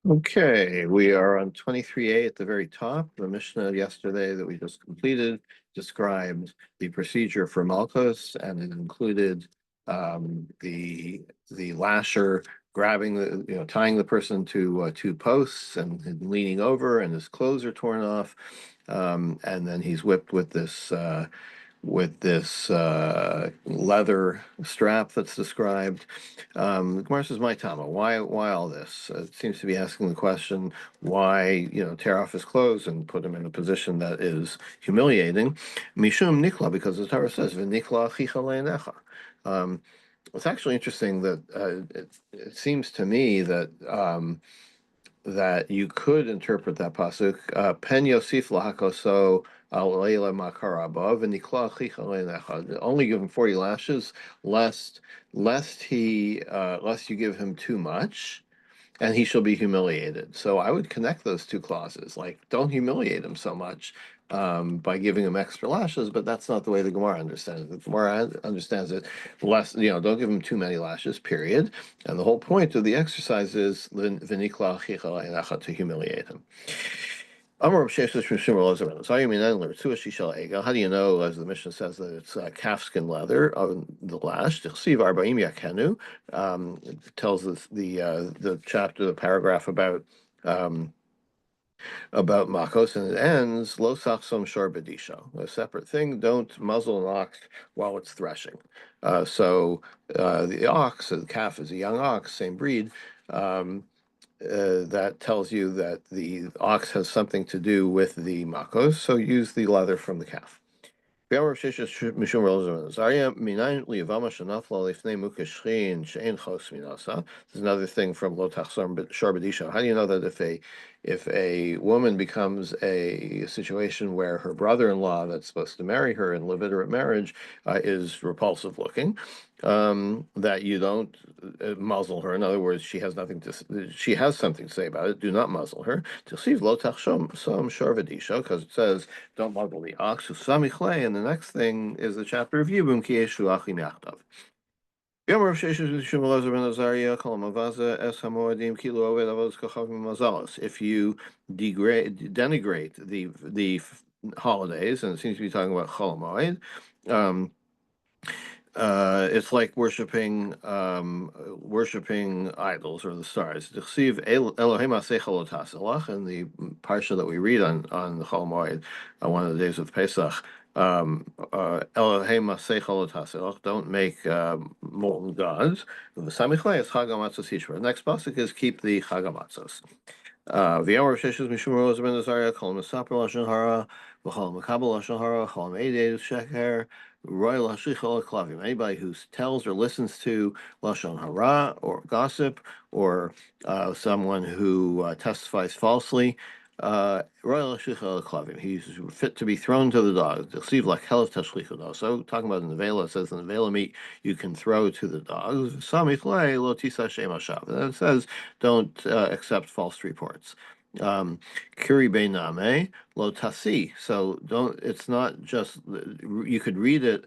Okay, we are on 23a at the very top. The Mishnah yesterday that we just completed described the procedure for Malkos, and it included the lasher grabbing tying the person to two posts and leaning over, and his clothes are torn off, and then he's whipped with this leather strap that's described. The Gemara says, "My Tama, why all this?" It seems to be asking the question, why tear off his clothes and put him in a position that is humiliating? Mishum nikla, because the Torah says, "V'nikla achicha le'enecha." It's actually interesting that it seems to me that you could interpret that pasuk, "Pen Yosif lahakoso al leila makar above and nikla achicha le'enecha." Only give him 40 lashes, lest you give him too much, and he shall be humiliated. So I would connect those two clauses, like don't humiliate him so much by giving him extra lashes, but that's not the way the Gemara understands it. The Gemara understands it less, don't give him too many lashes, period. And the whole point of the exercise is v'nikla achicha le'enecha, to humiliate him. How do you know, as the Mishnah says, that it's calfskin leather on the lash? It tells us the chapter, the paragraph about Makkot, and it ends lo sachsom shor bedisha, a separate thing. Don't muzzle an ox while it's threshing. So the ox, the calf is a young ox, same breed. That tells you that the ox has something to do with the makos, so use the leather from the calf. There's another thing from Lo Tachsor Shor B'disha. How do you know that if a woman becomes a situation where her brother-in-law that's supposed to marry her in levirate marriage is repulsive looking, that you don't muzzle her? In other words, she has something to say about it. Do not muzzle her. Because it says don't muzzle the ox. And the next thing is the chapter of Yibum ki yeshu achim yachtav. If you denigrate the holidays, and it seems to be talking about Chol Hamoed, it's like worshiping idols or the stars. And the parsha that we read on the Chol Hamoed, one of the days of Pesach, don't make molten gods. The next pasuk is keep the Chag HaMatzos. V'yamar Sheshes Mishum Roz Ben Azariah Kol Mesaper Lashon Hara V'Chol Mekabel Lashon Hara Chol Meidei Sheker Roy Lashichol Klavim. Anybody who tells or listens to Lashon Hara or gossip, or someone who testifies falsely, Roy Lashichol Klavim, he's fit to be thrown to the dogs. Deceive like hell of Tashlichud. So talking about the nevela, it says in the nevela meat you can throw to the dogs. Samichlei lo tisa shem hashav. And it says don't accept false reports. Kiri Beiname lo tasi. So don't. It's not just. You could read it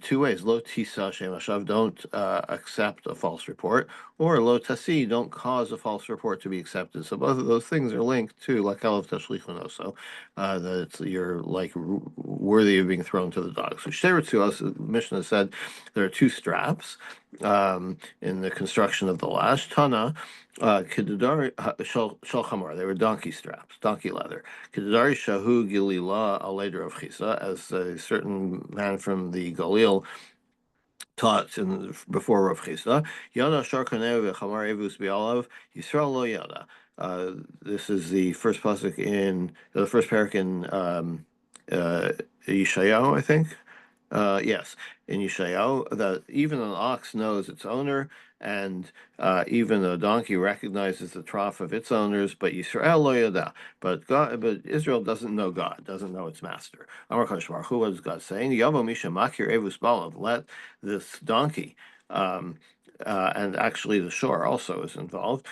two ways. Lo tisa shem hashav. Don't accept a false report, or lo tasi. Don't cause a false report to be accepted. So both of those things are linked to lakal of tashlichun. So that you're like worthy of being thrown to the dogs. So to us, Mishnah said there are two straps in the construction of the lash. Tana. Kidadari Shal Chamor, they were donkey straps, donkey leather. Kidadari Shahu Gilila Aleder of Chisa, as a certain man from the Galil taught before Rav Chisa. Yada Sharkanev Chamar Evus Bialav Yisrael Lo Yada. This is the first pasuk in the first parak in Yeshayahu, I think. Yes, in Yeshayahu, that even an ox knows its owner, and even a donkey recognizes the trough of its owners, but Yisrael lo yada. But Israel doesn't know God, doesn't know its master. Amar Kadosh Baruch Hu, what is God saying? Yavo Misha Makir Evus Balav, let this donkey, and actually the shore also is involved.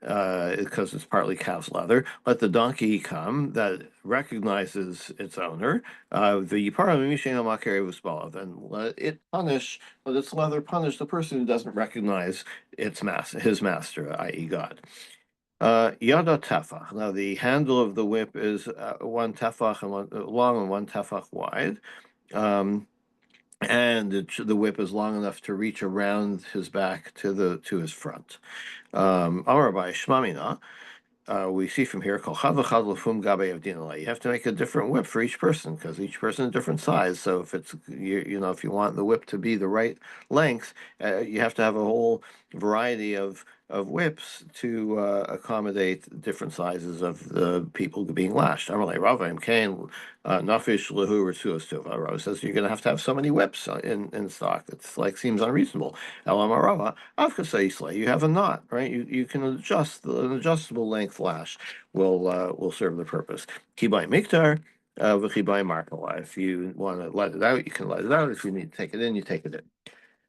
because it's partly calf's leather. Let the donkey come that recognizes its owner. The and let it punish, let its leather punish the person who doesn't recognize his master, i.e., God. Yada tefach. Now the handle of the whip is one tefach and one long and one tefach wide. Um, and the whip is long enough to reach around his back to his front. Amar by Shmamina, we see from here, you have to make a different whip for each person because each person is a different size. So if it's if you want the whip to be the right length, you have to have a whole variety of whips to accommodate different sizes of the people being lashed. Rava says you're going to have so many whips in stock. It's like seems unreasonable. You have a knot, right? You can adjust an adjustable length lash will serve the purpose. Kibai miktar, v'chibai markala. If you want to let it out, you can let it out. If you need to take it in, you take it in.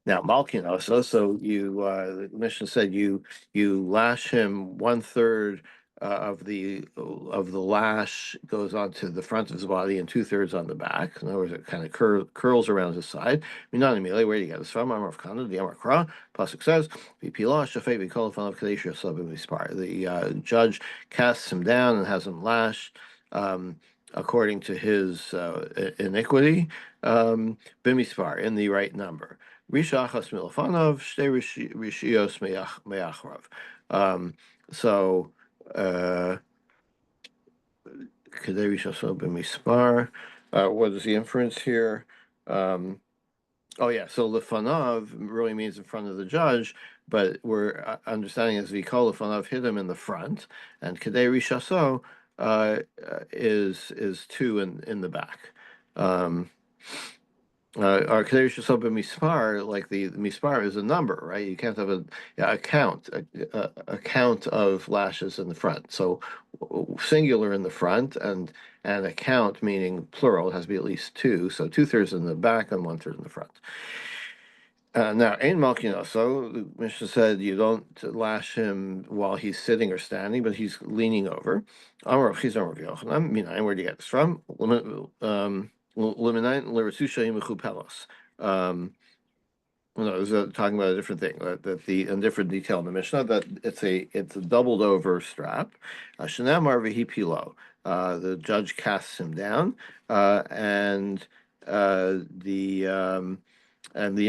Now, Malkin also, so the Mishnah said you lash him one third of the lash goes onto the front of his body and two-thirds on the back. In other words, it kind of curls around his side. Minani where do you get this from? Amar of Kana, the Amar Kra. Pasuk says, "V'pilah shafei v'kol of kadesh yosab b'mispar." The judge casts him down and has him lashed according to his iniquity, b'mispar, in the right number. Rishachas milafanov, shtei rishios meachrav. So, Kedei Rishos b'mispar. What is the inference here? Oh yeah, so lefanav really means in front of the judge, but we're understanding as v'kol lefanav hit him in the front, and Kedei Rishaso is two in the back. Our Kedei Rishaso b'mispar, like the mispar is a number, right? You can't have a count of lashes in the front. So singular in the front and a count meaning plural, it has to be at least two. So two-thirds in the back and one-third in the front. Now, Ein Malkin, so the Mishnah said you don't lash him while he's sitting or standing, but he's leaning over. Where do you get this from? No, it was talking about a different thing. That the a different detail in the Mishnah that it's a doubled over strap. Shanamar v'hi pilo. The judge casts him down, and the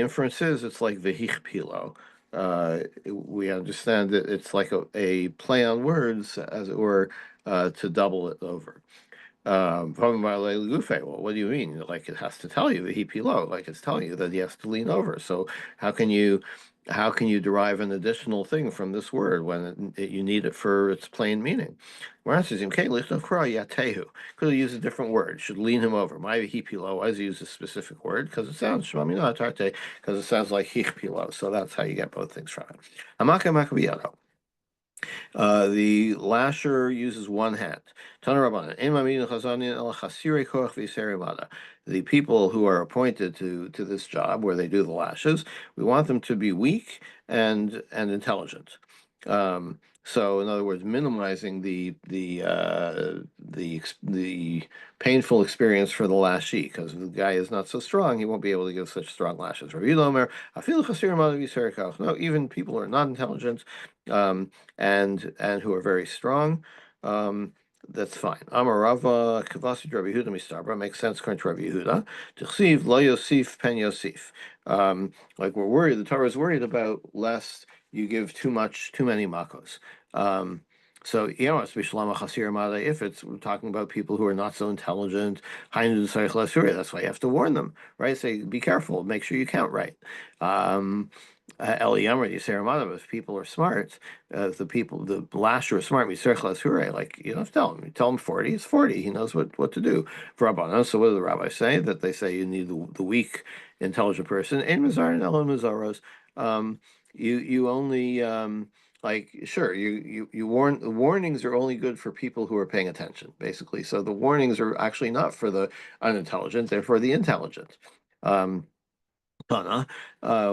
inference is it's like v'hich pilo. We understand that it's like a play on words, as it were, to double it over. Well, what do you mean? Like it has to tell you that he low, like it's telling you that he has to lean over. So how can you derive an additional thing from this word when you need it for its plain meaning? Could have used a different word. Should lean him over. My hipilo. Why does he use a specific word? Because it sounds because it sounds like hichpilo. So that's how you get both things from it. The lasher uses one hand. The people who are appointed to this job, where they do the lashes, we want them to be weak and intelligent. So, in other words, minimizing the painful experience for the lashee, because if the guy is not so strong, he won't be able to give such strong lashes. No, even people who are not intelligent and who are very strong. That's fine. Amarava Kavasi Rabbi Yehuda Mistabra makes sense according to Rabbi Yehuda. T'chsiv lo Yosif pen Yosif. Like we're worried, the Torah is worried about lest you give too many makos. So if it's we're talking about people who are not so intelligent, that's why you have to warn them, right? Say, be careful, make sure you count right. If people are smart, the lasher is smart, like you don't have to tell him. You tell him 40, it's 40. He knows what to do. So what do the rabbis say? That they say you need the weak, intelligent person. You only sure you warn. The warnings are only good for people who are paying attention, basically. So the warnings are actually not for the unintelligent; they're for the intelligent. Tana,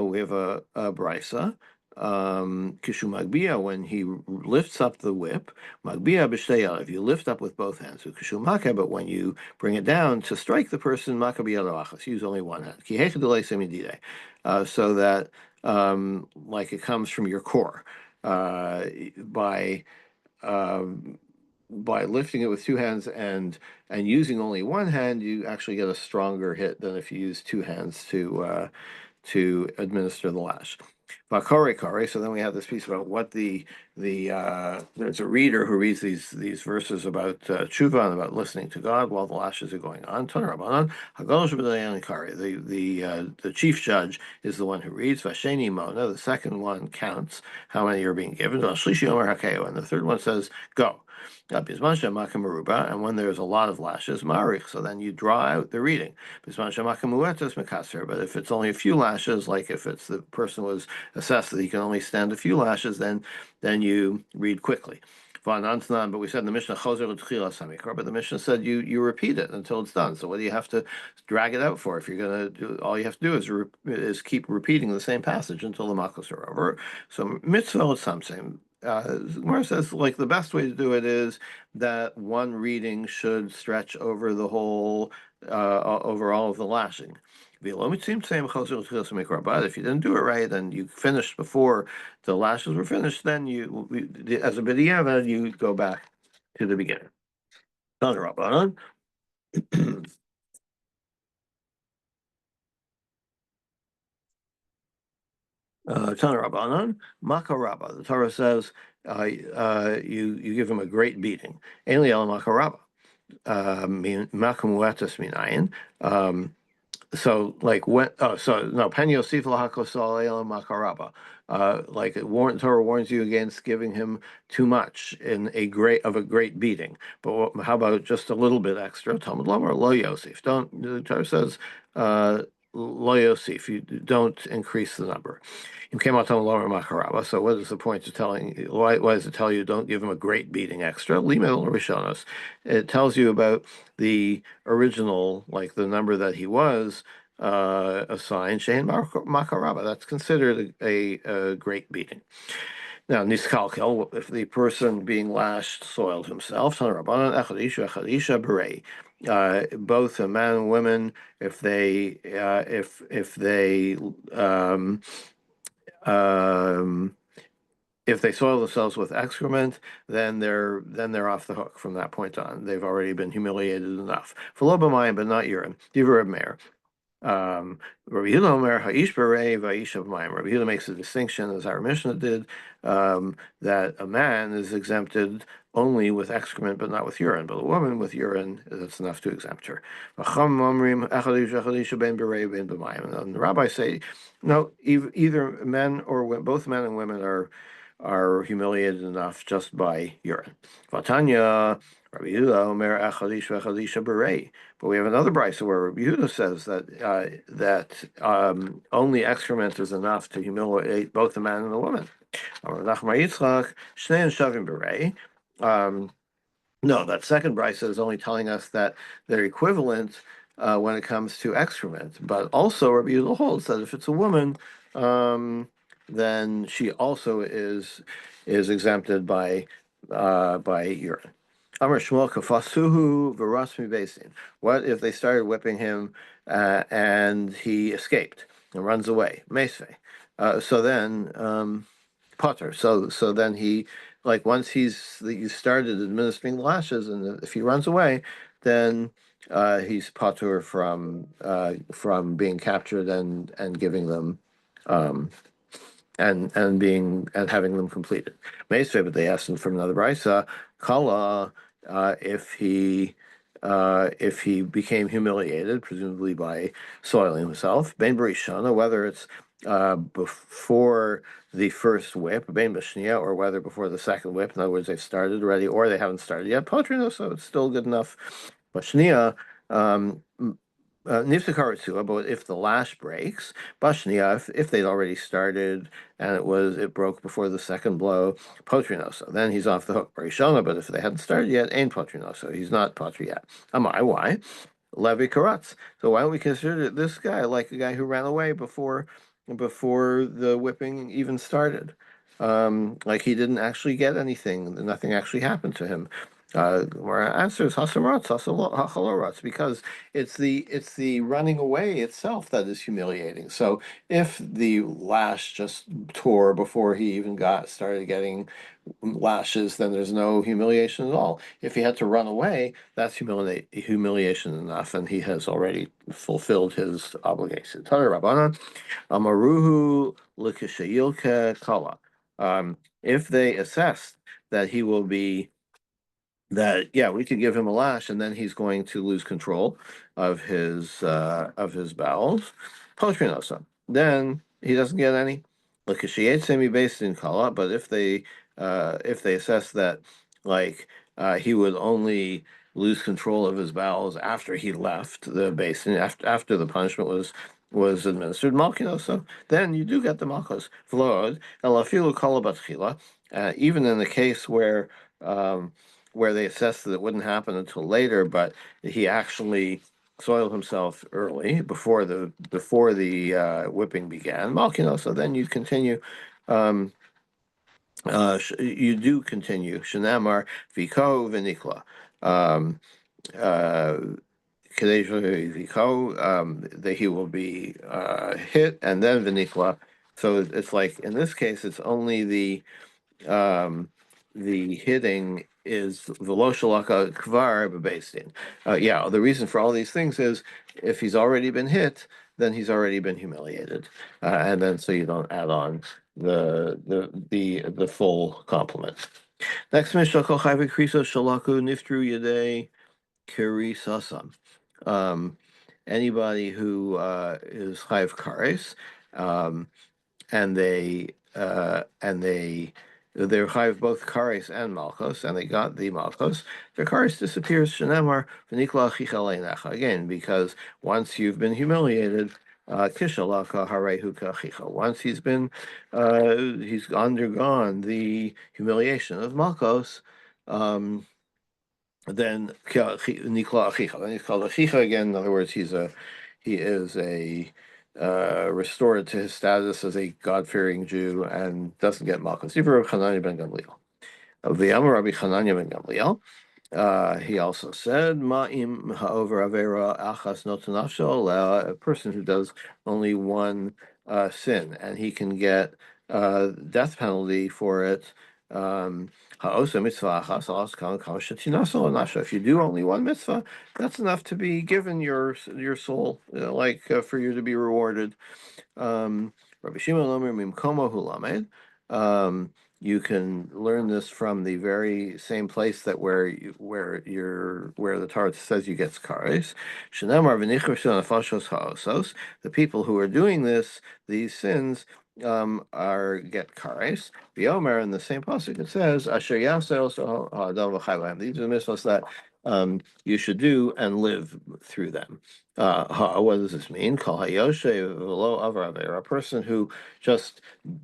we have a brisa. Kishu Magbia, when he lifts up the whip, Magbia b'shtei, if you lift up with both hands, Kishu Maka, but when you bring it down to strike the person, Maka b'yad use only one hand. Ki hecha delay semidide, so that like it comes from your core by um, by lifting it with two hands and using only one hand, you actually get a stronger hit than if you use two hands to administer the lash. Vakore kare. So then we have this piece about what there's a reader who reads these verses about tshuva and about listening to God while the lashes are going on. Taner Rabbanan Hagalosh b'dayan kare. The chief judge is the one who reads. Vasheni mona. The second one counts how many are being given. Shlishi omer hakeo. And the third one says go. And when there's a lot of lashes, marich, so then you draw out the reading. But if it's only a few lashes, like if it's the person was assessed that he can only stand a few lashes, then you read quickly. But we said in the Mishnah, but the Mishnah said you repeat it until it's done. So what do you have to drag it out for? If you're going to do, all you have to do is keep repeating the same passage until the Makkos are over. So mitzvah is something. Gemara says like the best way to do it is that one reading should stretch over the whole, over all of the lashing. But if you didn't do it right and you finished before the lashes were finished, then as a b'diavad, you go back to the beginning. Tana Rabbanan. Tana Rabbanan, Makarabba. The Torah says you give him a great beating. Eli el Makarabba. Makamuetas minayin. So like when so no pen yosif lahakosal elam makaraba. Like Torah warns you against giving him too much in a great beating. But how about just a little bit extra? Talmud Lomar lo yosif. Don't the Torah says lo yosif. You don't increase the number. You came out Talmud Lomar makaraba. So what is the point of telling? Why does it tell you don't give him a great beating extra? Limel rishonos. It tells you about the original, like the number that he was assigned, Shein Makaraba. That's considered a great beating. Now, Niskalkel, if the person being lashed soiled himself, both a man and women, if they soil themselves with excrement, then they're off the hook from that point on. They've already been humiliated enough. For lobamayim, but not urine. Divrei Meir. Rabbi Yehuda Omer Ha'ish Berei Va'ish of Mayim. Rabbi Yehuda makes a distinction, as our Mishnah did, that a man is exempted only with excrement, but not with urine. But a woman with urine, that's enough to exempt her. And the rabbis say, no, either men or both men and women are humiliated enough just by urine. Vatanya, Rabbi Yehuda Omer Echadish v'Echadisha Berei. But we have another brisa where Rabbi Yehuda says that only excrement is enough to humiliate both the man and the woman. No, that second brisa is only telling us that they're equivalent when it comes to excrement. But also Rabbi Yehuda holds that if it's a woman, then she also is exempted by urine. Amar Shmuel kafasuhu v'rasmi besin. What if they started whipping him and he escaped and runs away? Mesve. So then Potter. So then he, like once you started administering the lashes, and if he runs away, then he's Potter from being captured and giving them um, and having them completed. Meisvei, but they asked him from another brisa, Kala, if he became humiliated, presumably by soiling himself, Ben Barishana, whether it's before the first whip, Ben Bashnia, or whether before the second whip, in other words, they've started already, or they haven't started yet, Patrino, so it's still good enough. Bashnia, Nifsakaratsuha, but if the lash breaks, Bashnia, if they'd already started and it broke before the second blow, Potrinoso, then he's off the hook. Barishona, but if they hadn't started yet, ain't Potrinoso. He's not Potri yet. Amai, why? Levi Karatz. So why don't we consider this guy like a guy who ran away before before the whipping even started. Like he didn't actually get anything. Nothing actually happened to him. Our answer is hasamatz, hachaloratz, because it's the running away itself that is humiliating. So if the lash just tore before he even got started getting lashes, then there's no humiliation at all. If he had to run away, that's humiliation enough, and he has already fulfilled his obligation. Tana Rabbanan, Amaruhu Likishayilke Kala. If they assess that he will be that yeah, we could give him a lash and then he's going to lose control of his bowels. Poshminosa. Then he doesn't get any. Semi based in kala, but if they assess that like he would only lose control of his bowels after he left the basin, after the punishment was administered, malkinosa, then you do get the malchus. V'lod, elafilu kala batchila, even in the case where they assessed that it wouldn't happen until later, but he actually soiled himself early before the whipping began. Malkino, so then you continue. Um, you do continue. Shanamar Viko Vinikla. Um, uh, that he will be hit and then Vinikla. So it's like in this case, it's only um, the hitting is v'lo shalaka kvar b'beis. Yeah, the reason for all these things is if he's already been hit, then he's already been humiliated, and then so you don't add on the full complement. Next, Mishnah Kol Chai V'Kriso Shalaku Niftru Yedei Kirisasam. Um, Anybody who is Chayv Kares, um, and they're chayiv both kares and malchos, and they got the malchos. The kares disappears. Shenemar v'nikla achicha leinecha, again, because once you've been humiliated, kishalaka harehu kachicha. Once he's undergone the humiliation of malchos. Then nikla achicha. Then he's called achicha again. In other words, he is a restored to his status as a God-fearing Jew and doesn't get malchus. Even Rabbi Chananya ben Gamliel. Of the Amar Rabbi Chananya ben Gamliel, he also said, "Ma'im ha'over avera achas notanafsho." A person who does only one sin, and he can get death penalty for it. Ha'osa mitzvah achas alas kama shetinaso nasha. If you do only one mitzvah, that's enough to be given your soul, for you to be rewarded. Rabbi Shimon Omer Mimkomo Hulamed. You can learn this from the very same place that where the Torah says you get kares. Shenamar v'nichur nefashos ha'osos. The people who are doing these sins, are get kares. V'yomer, in the same pasuk it says asher yaseh ha'adam v'chayvayim. These are the mitzvahs that you should do and live through them. What does this mean? Kol hayoshe v'lo avar avera, a person who just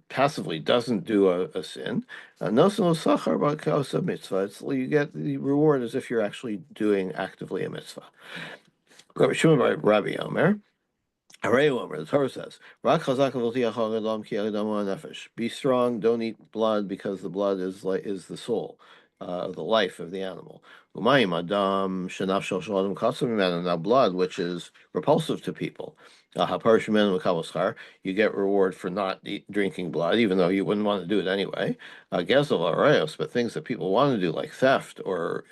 passively doesn't do a sin. No sachar b'kosa mitzvah. You get the reward as if you're actually doing actively a mitzvah. Rabbi Shimon Rabbi Omer. The Torah says, be strong, don't eat blood, because the blood is the soul, the life of the animal. Now blood, which is repulsive to people. You get reward for not drinking blood, even though you wouldn't want to do it anyway. But things that people want to do, like theft or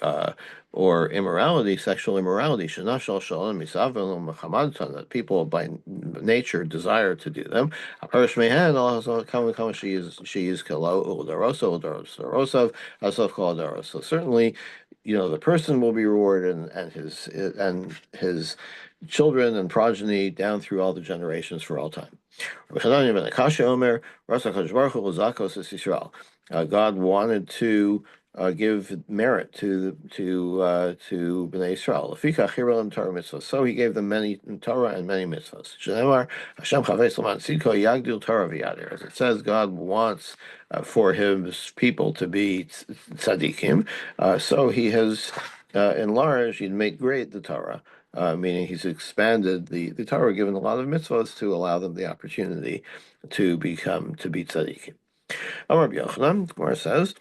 immorality, sexual immorality, that people by nature desire to do them. So certainly, the person will be rewarded, and his children and progeny down through all the generations for all time. God wanted to give merit to Bnei Israel. So He gave them many Torah and many mitzvahs. As it says, God wants for His people to be tzaddikim. So He has enlarged, He'd made great the Torah. meaning he's expanded the Torah, given a lot of mitzvahs to allow them the opportunity to be tzaddikim. Amar Rabbi Yochanan, Gemara says,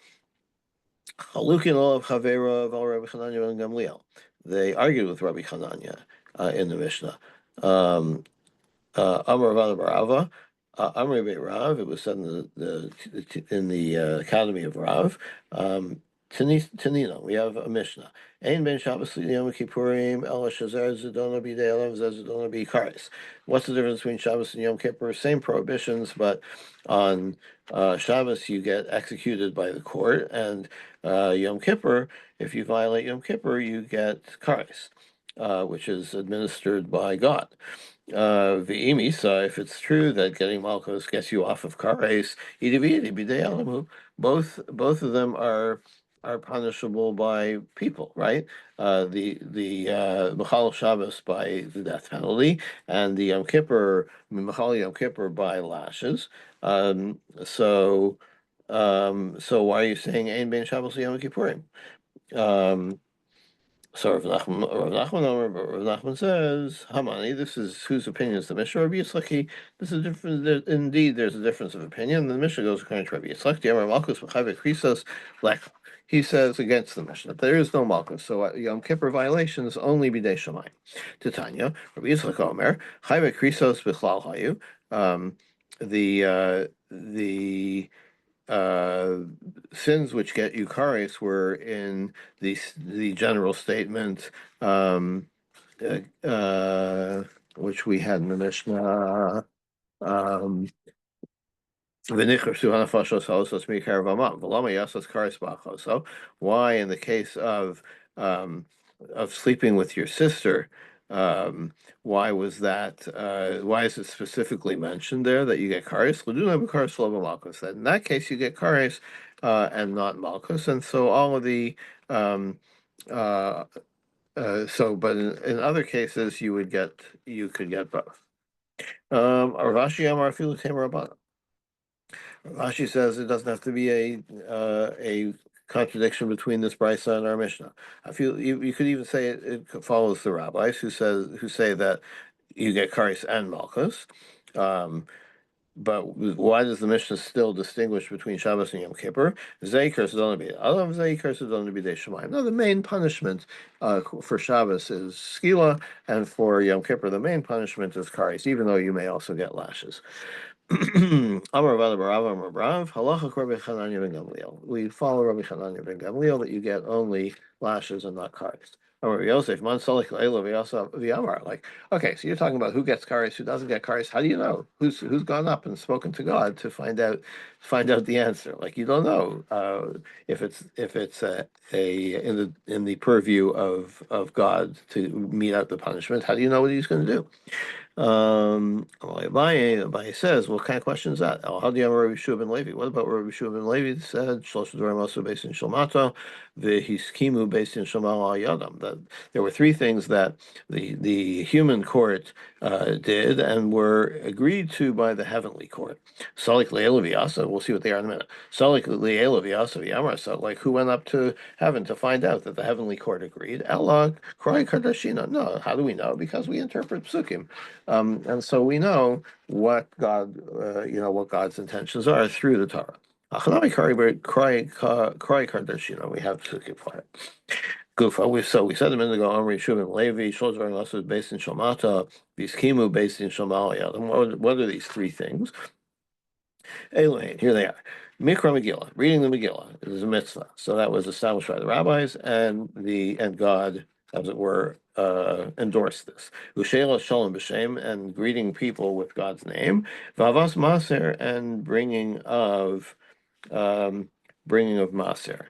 Chalukin olav Chavera of Rabbi Chananya and Gamliel. They argued with Rabbi Chananya in the Mishnah. Amar Rav Barava, Amar Beit Rav. It was said in the Academy of Rav. Tanina, we have a Mishnah. Ein ben Shabbos Yom Kippurim el shazer zedona b'dei elav zedona b'ikaris. What's the difference between Shabbos and Yom Kippur? Same prohibitions, but on Shabbos you get executed by the court, and Yom Kippur, if you violate Yom Kippur, you get kares, which is administered by God. If it's true that getting Malchus gets you off of kares, both of them are punishable by people, right? The Machal Shabbos by the death penalty, and the Yom Kippur, Machal Yom Kippur by lashes. So why are you saying Ein Ben Shabbos Yom Kippurim? So Rav Nachman says, Hamani, this is whose opinion is the Mishnah? Rabbi Yitzchak, this is different. Indeed, there's a difference of opinion. The Mishnah goes according to Rabbi Yitzchak. He says against the Mishnah. There is no Malchus, so Yom Kippur violations only b'dei Shamayim. Titania, Rabbi Yitzchak Omer, Chayve Krisos b'chlal hayu. The sins which get you kares were in the general statement, which we had in the Mishnah. Why, in the case of sleeping with your sister, why was that? Why is it specifically mentioned there that you get kares? That in that case you get kares and not malchus, and so all of the but in other cases you could get both. Rashi Amar Filu Tamer Rabbanan. Rashi says it doesn't have to be a contradiction between this brisa and our Mishnah. I feel you could even say it follows the rabbis who say that you get kares and malchus. But why does the Mishnah still distinguish between Shabbos and Yom Kippur? No, the main punishment for Shabbos is skila, and for Yom Kippur the main punishment is kares, even though you may also get lashes. Amar Rav Barav, Amar Rav, halacha Rabbi Chananya ben Gamliel. We follow Rabbi Chananya ben Gamliel that you get only lashes and not kares. Amar Yosef, man salik le'elo v'yamar. Like, okay, so you're talking about who gets kares, who doesn't get kares. How do you know who's gone up and spoken to God to find out the answer? Like, you don't know if it's in the purview of God to mete out the punishment. How do you know what He's going to do? Abaye says, what kind of question is that? How do you have Rabbi Shua ben Levi? What about Rabbi Shua ben Levi that said, Shlosh Dvarim also based in Shilmato, v'hiskimu based in Shemal Yadam? That there were three things that the human court did and were agreed to by the heavenly court. Salik le'elav yasa, we'll see what they are in a minute. Salik le'elav yasa v'yamar, so like who went up to heaven to find out that the heavenly court agreed? Ella Kroi Kardashina. No, how do we know? Because we interpret psukim. And so we know what what God's intentions are through the Torah. We have to keep quiet. Gufa. So we said a minute ago, Amri Shuvim Levi, Shulzvar also based in Shalmata, Biskimu based in Shamalia. What are these three things? Elaine, here they are. Mikra Megillah, reading the Megillah is a mitzvah. So that was established by the rabbis, and God, as it were, endorsed this. Ushela Shalom B'Shem, and greeting people with God's name. Vavas Maser, and bringing of Maser.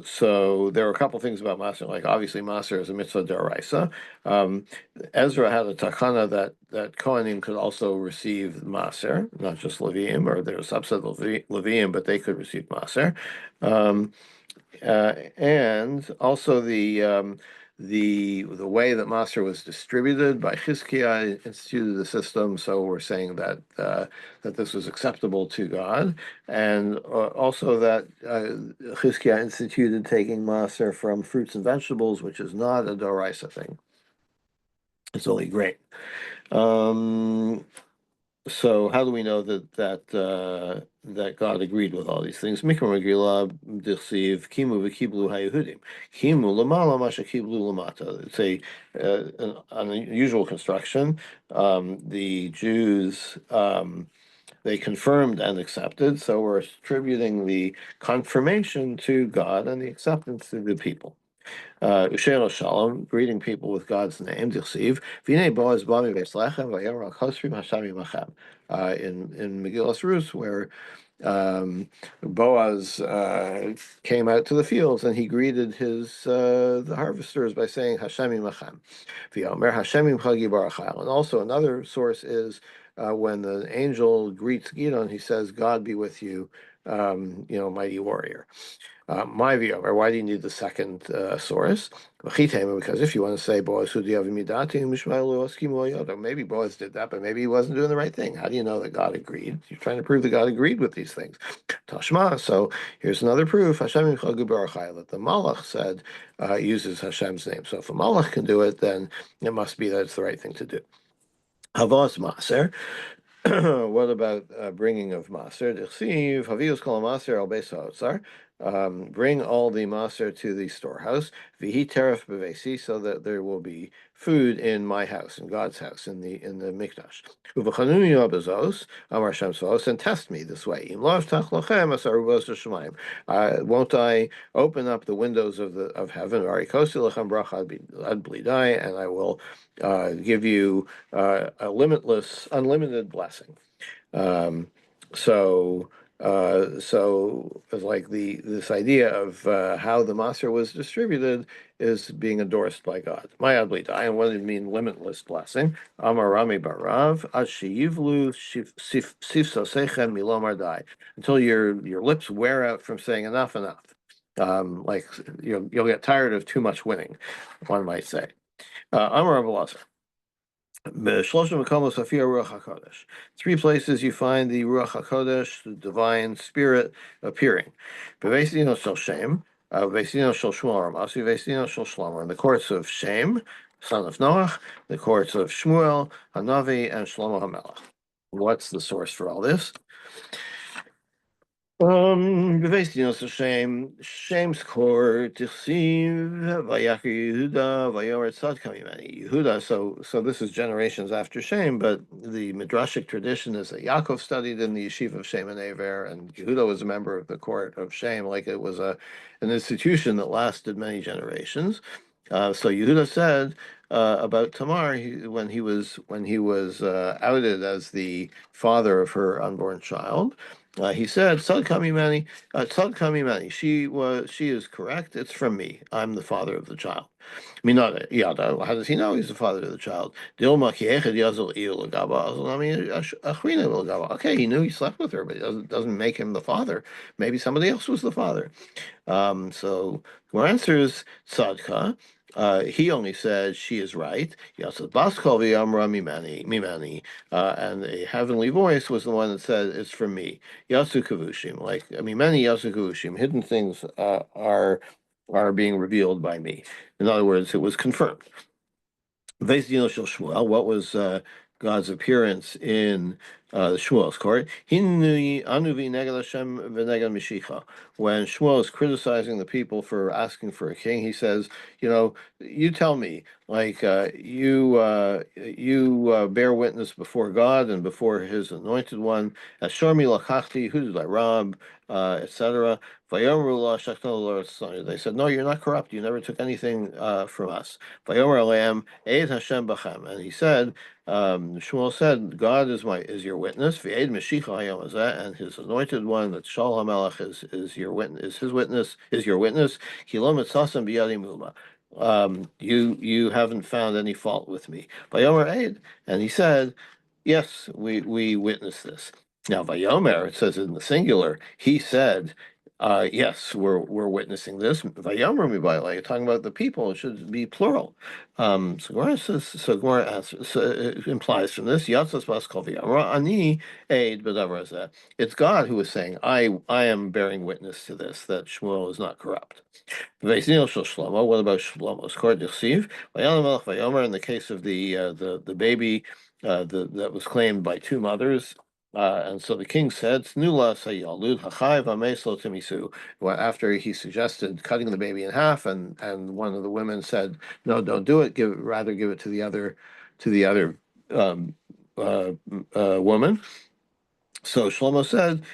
So there are a couple things about Maser, like obviously Maser is a mitzvah deraisa. Ezra had a takana that Kohanim could also receive Maser, not just Leviim, or they're a subset of Leviim, but they could receive Maser. And also the way that Maser was distributed by Chizkiah instituted the system. So we're saying that that this was acceptable to God, and also that Chizkiah instituted taking Maser from fruits and vegetables, which is not a Doraisa thing. It's only grain. Um, so how do we know that God agreed with all these things? Mikra Megillah Dichsiv Kimu v'Kiblu HaYehudim Kimu Lamala Masha Kiblu Lamata. It's an unusual construction. The Jews they confirmed and accepted, so we're attributing the confirmation to God and the acceptance to the people. Ushelo Shalom, greeting people with God's name, Dichsiv, V'nei Boaz Bami Ve'eslechem, V'yomer HaKosrim Hashami Machem. In Megillas Rus, where Boaz came out to the fields and he greeted the harvesters by saying Hashemi Machem. V'yomer Hashemi Chagi Barachal. And also another source is when the angel greets Gidon, he says, God be with you, mighty warrior. My view, or why do you need the second source? Because if you want to say Boaz, maybe Boaz did that, but maybe he wasn't doing the right thing. How do you know that God agreed? You're trying to prove that God agreed with these things. Tashma. So here's another proof. Hashem that the Malach said uses Hashem's name. So if a Malach can do it, then it must be that it's the right thing to do. Havas Maser. What about bringing of Maser? Bring all the Maser to the storehouse, Vihi teref bevesi, so that there will be food in my house, in God's house, in the Mikdash. Uvachanuni abazos, Amar Shem Svos, and test me this way. Im lo aftach lachem asar uvos shemaim. Won't I open up the windows of heaven? Arikosi lachem bracha ad blidai, and I will give you a unlimited blessing. So it's like this idea of how the Maser was distributed is being endorsed by God. My adli die, and what does it mean, limitless blessing? Amar Rami Barav, Ashiyivlu Sifsosechem Milomar die, until your lips wear out from saying enough. Like you'll get tired of too much winning, one might say. Amar Abelazar. Three places you find the Ruach HaKodesh, the divine spirit, appearing. In the courts of Shem, son of Noach, the courts of Shmuel, Hanavi, and Shlomo HaMelech. What's the source for all this? Shem's court, Yehuda. So this is generations after Shem, but the midrashic tradition is that Yaakov studied in the yeshiva of Shem and Aver, and Yehuda was a member of the court of Shem, like it was an institution that lasted many generations. So Yehuda said about Tamar when he was outed as the father of her unborn child. He said, "Tzad kamimani, She is correct. It's from me. I'm the father of the child." Minada yada. How does he know he's the father of the child? Dilma kiechad yazal iul lagaba. Achrina lagaba. Okay, he knew he slept with her, but it doesn't make him the father. Maybe somebody else was the father. So your answer is tzadka. He only said she is right. Yasad Baskal v'yamra mimani, and a heavenly voice was the one that said it's from me. Yasu kavushim, like mimani yasu kavushim. Hidden things are being revealed by me. In other words, it was confirmed. What was God's appearance in the Shmuel's court? When Shmuel is criticizing the people for asking for a king, he says, you tell me, like you bear witness before God and before His anointed one. Ashormi lakachti, who did I rob, etc. They said, no, you're not corrupt. You never took anything from us. And he said, Shmuel said, God is your witness, and His anointed one, that Shal HaMelech is your witness, is your witness. You haven't found any fault with me. And he said, yes, we witness this. Now, Vayomer, it says in the singular, he said, Yes, we're witnessing this. Vayomer mibayla, you're talking about the people. It should be plural. So Gemara says, so Gemara asks, so it implies from this, Yatzas bas kol v'yamra ani eid b'davar hazeh. It's God who is saying, I am bearing witness to this, that Shmuel is not corrupt. V'ezinil shel Shlomo. What about Shlomo's court? Yichsiv Vayomer melech Vayomer. In the case of the baby that was claimed by two mothers. And so the king said, "Snula sayalud hachayv ameslo timisu." Well, after he suggested cutting the baby in half, and one of the women said, "No, don't do it. Rather give it to the other um, woman." So Shlomo said,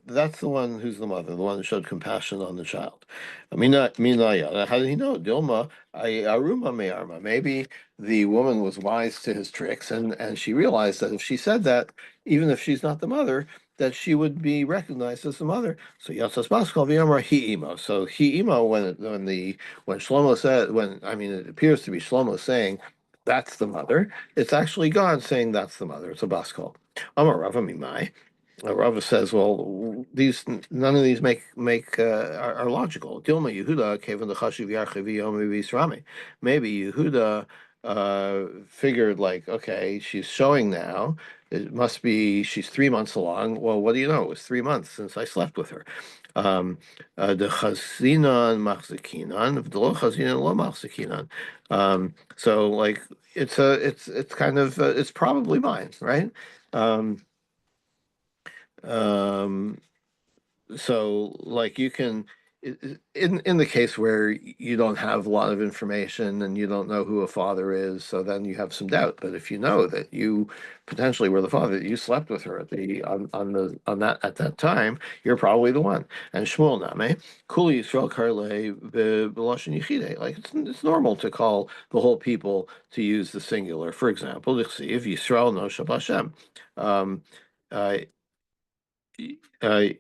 that's the one who's the mother, the one who showed compassion on the child. Minaya. How did he know? Dilma, Aruma Me'arma. Maybe the woman was wise to his tricks, and she realized that if she said that, even if she's not the mother, that she would be recognized as the mother. So Yatzas Baskal V'Yamar Hi Imo. So Hi Imo, when Shlomo said, it appears to be Shlomo saying that's the mother, it's actually God saying that's the mother. It's a Baskal. Amar Rava Mimai. Rava says, well, these none of these are logical. Dilma Yehuda Kevin the Chashiv Yarchiv Yom Rami. Maybe Yehuda figured like, okay, she's showing now. It must be she's 3 months along. Well, what do you know? It was 3 months since I slept with her. The chazinan machzikinan, v'lo chazinan lo machzikinan. So like it's kind of it's probably mine, right? Um, um, so like you can in the case where you don't have a lot of information and you don't know who a father is, so then you have some doubt. But if you know that you potentially were the father, that you slept with her on that at that time, you're probably the one. And Shmuel Name, Kuli Yisrael Karle B'Lashon Yichide. Like it's normal to call the whole people to use the singular. For example, Yichsiv Yisrael No Shabbat Hashem. Uh, uh,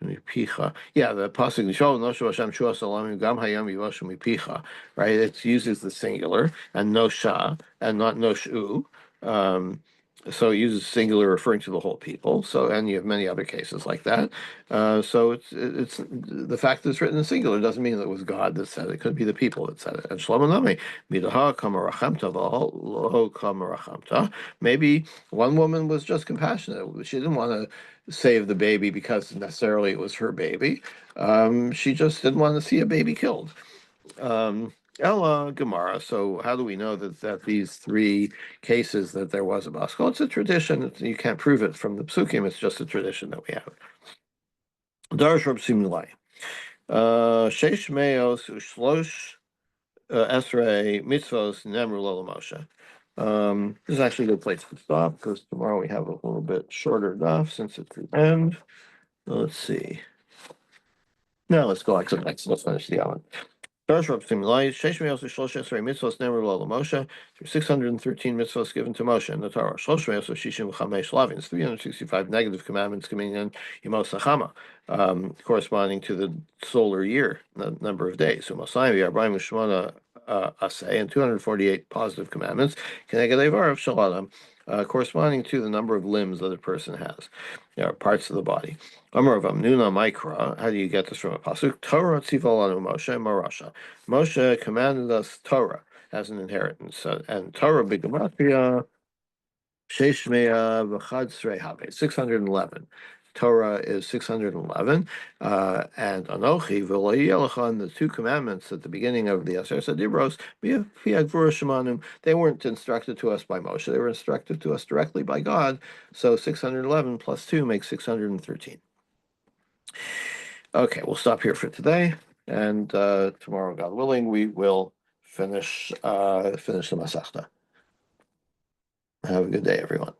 Mipicha. Yeah, the pasuk Nishol Noshu Hashem Shua Salamim Gam Hayam Yivoshu Mipicha. Right, it uses the singular and Nosha and not Noshu. Um, so it uses singular referring to the whole people. So and you have many other cases like that. So it's the fact that it's written in singular doesn't mean that it was God that said it. It could be the people that said it. And Shlomo Nami Midaha Kamarachamta Lo Kamarachamta. Maybe one woman was just compassionate. She didn't want to save the baby because necessarily it was her baby. She just didn't want to see a baby killed. Ella Gemara. So how do we know that these three cases that there was a baskol? It's a tradition. You can't prove it from the psukim. It's just a tradition that we have. Darash Rab Simulai. Sheish Meos Ushlosh Esrei Mitzvos Nemru Lo Moshe. This is actually a good place to stop because tomorrow we have a little bit shorter daf since it's the end. Let's see. No, let's go back to the next. Let's finish the island. Through 613 mitzvahs given to Moshe in the Torah. 365 negative commandments coming in Yemos Hachama, corresponding to the solar year, the number of days. So Mosai V'Arbaim U'Shmona Aseh, and 248 positive commandments, corresponding to the number of limbs that a person has, parts of the body. Amar of Amnuna Mikra. How do you get this from a pasuk? Torah tzivolanu Moshe Marasha. Moshe commanded us Torah as an inheritance, and Torah b'gematria Sheshmea v'chadsrei habe 611. Torah is 611, and Anochi v'loyelachan, the two commandments at the beginning of the Aser Sadibros, they weren't instructed to us by Moshe; they were instructed to us directly by God. So 611 plus 2 makes 613. Okay, we'll stop here for today, and tomorrow, God willing, we will finish the Masechta. Have a good day, everyone.